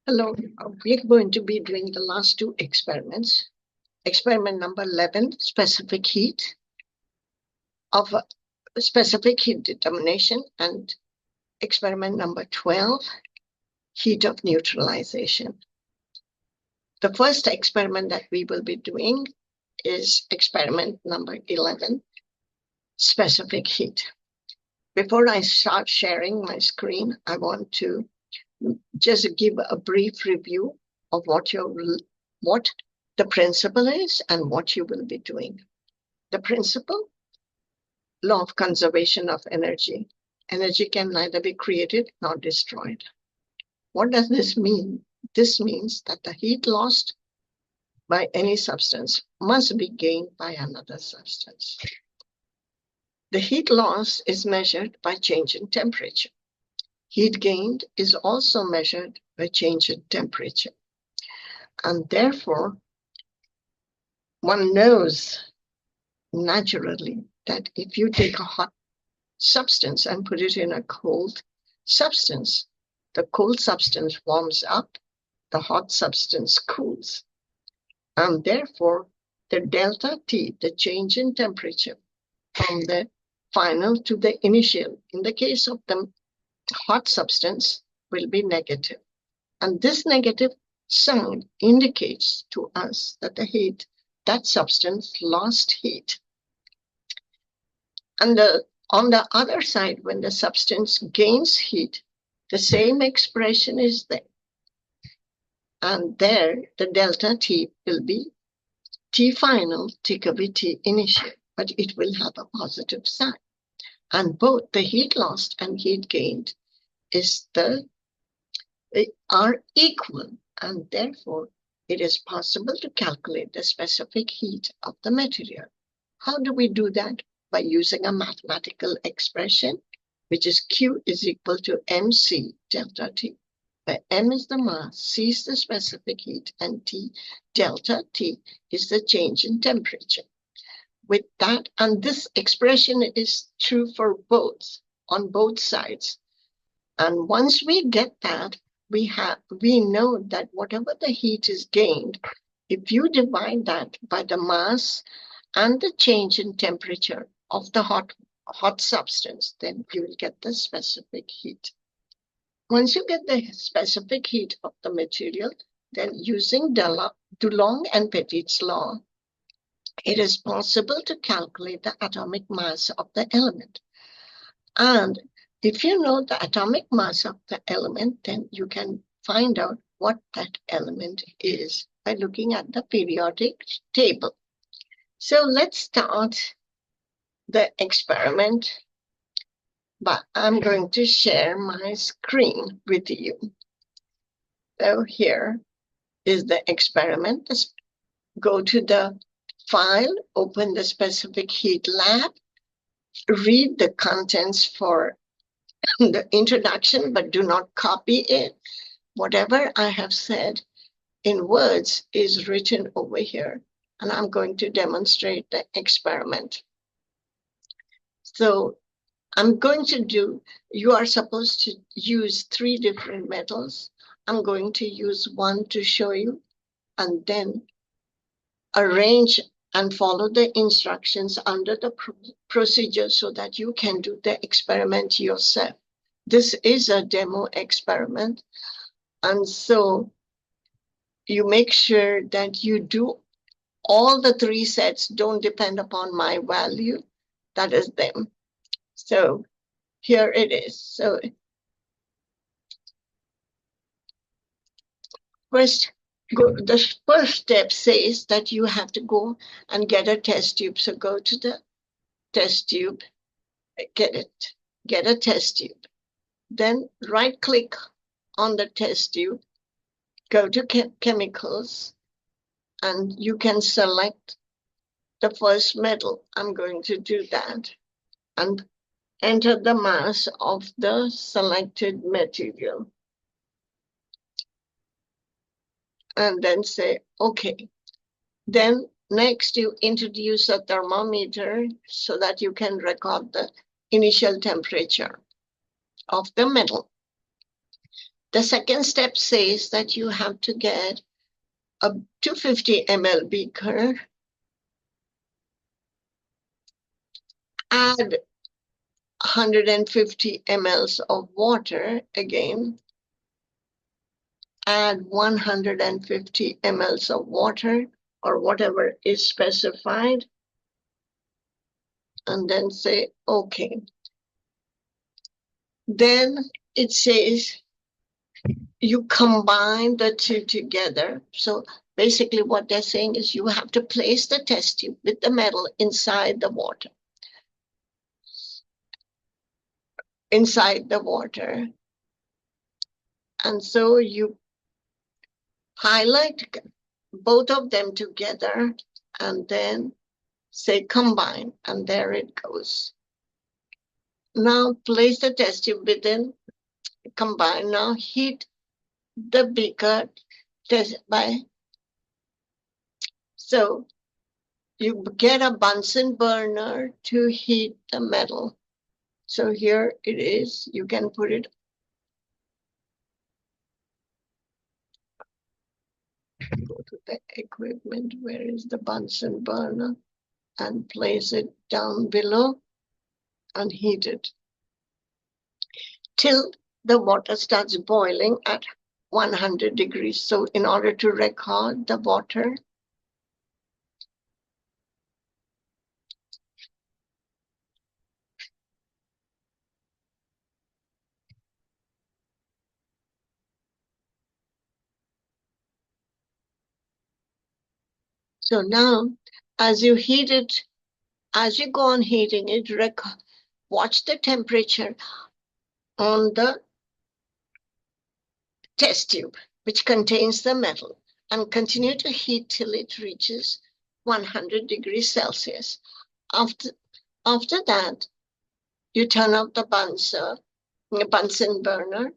Hello, we're going to be doing the last two experiments. Experiment number 11, specific heat specific heat determination, and experiment number 12, heat of neutralization. The first experiment that we will be doing is experiment number 11, specific heat. Before I start sharing my screen, I want to just give a brief review of what the principle is and what you will be doing. The principle, law of conservation of energy. Energy can neither be created nor destroyed. What does this mean? This means that the heat lost by any substance must be gained by another substance. The heat loss is measured by change in temperature. Heat gained is also measured by change in temperature. And therefore, one knows naturally that if you take a hot substance and put it in a cold substance, the cold substance warms up, the hot substance cools. And therefore, the delta T, the change in temperature from the final to the initial, in the case of the hot substance, will be negative. And this negative sign indicates to us that the heat, that substance lost heat. And on the other side, when the substance gains heat, the same expression is there. And there, the delta T will be T final take away T initial, but it will have a positive sign. And both the heat lost and heat gained are equal, and therefore it is possible to calculate the specific heat of the material. How do we do that? By using a mathematical expression, which is Q is equal to mc delta T, where m is the mass, c is the specific heat, and T delta T is the change in temperature. With that, and this expression is true for both, on both sides. And once we get that, we know that whatever the heat is gained, if you divide that by the mass and the change in temperature of the hot substance, then you will get the specific heat. Once you get the specific heat of the material, then using Dulong and Petit's law, it is possible to calculate the atomic mass of the element. And if you know the atomic mass of the element, then you can find out what that element is by looking at the periodic table. So let's start the experiment, but I'm going to share my screen with you. So here is the experiment. Let's go to the file, open the specific heat lab, read the contents for the introduction, but do not copy it. Whatever I have said in words is written over here, and I'm going to demonstrate the experiment. So I'm going to you are supposed to use 3 different metals. I'm going to use one to show you, and then arrange and follow the instructions under the procedure so that you can do the experiment yourself. This is a demo experiment, and so you make sure that you do all the 3 sets. Don't depend upon my value, that is them. So here it is. So the first step says that you have to go and get a test tube. So go to the test tube, get a test tube. Then right click on the test tube, go to chemicals, and you can select the first metal. I'm going to do that and enter the mass of the selected material. And then say, okay. Then next you introduce a thermometer so that you can record the initial temperature of the metal. The second step says that you have to get a 250 ml beaker, add 150 mLs of water again, add 150 mLs of water or whatever is specified, and then say okay. Then it says you combine the two together. So basically what they're saying is you have to place the test tube with the metal inside the water. And so you highlight both of them together and then say combine, and there it goes. Now place the test tube within, combine. Now heat the beaker so you get a Bunsen burner to heat the metal. So here it is. You can put it. Go to the equipment. Where is the Bunsen burner? And place it down below and heat it till the water starts boiling at 100 degrees. So in order to record the water, so now as you heat it, as you go on heating it, watch the temperature on the test tube, which contains the metal, and continue to heat till it reaches 100 degrees Celsius. After that, you turn off the Bunsen burner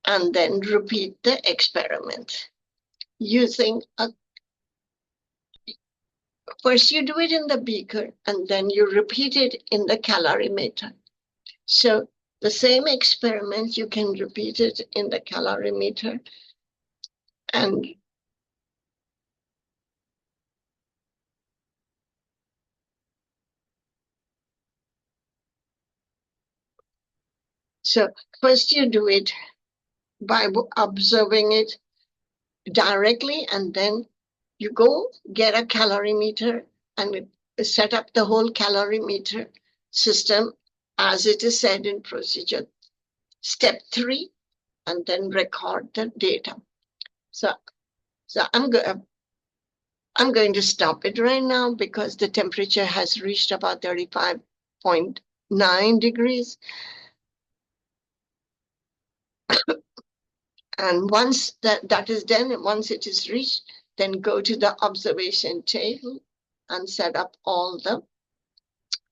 and then repeat the experiment using first you do it in the beaker and then you repeat it in the calorimeter. So the same experiment, you can repeat it in the calorimeter and so first you do it by observing it directly, and then you go get a calorimeter and set up the whole calorimeter system as it is said in procedure step 3, and then record the data. So I'm going to stop it right now because the temperature has reached about 35.9 degrees. And once that is done, once it is reached, then go to the observation table and set up all the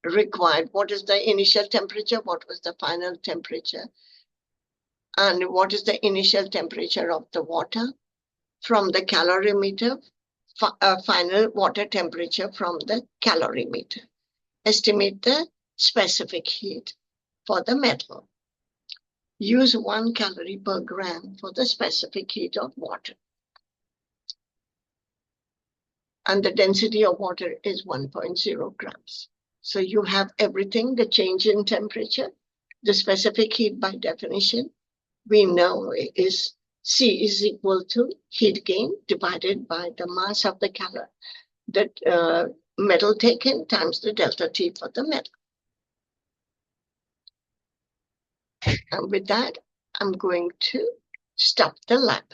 required. What is the initial temperature? What was the final temperature? And what is the initial temperature of the water from the calorimeter? Final water temperature from the calorimeter. Estimate the specific heat for the metal. Use 1 calorie per gram for the specific heat of water. And the density of water is 1.0 grams. So you have everything, the change in temperature, the specific heat by definition, we know is C is equal to heat gain divided by the mass of the metal taken times the delta T for the metal. And with that, I'm going to stop the lab.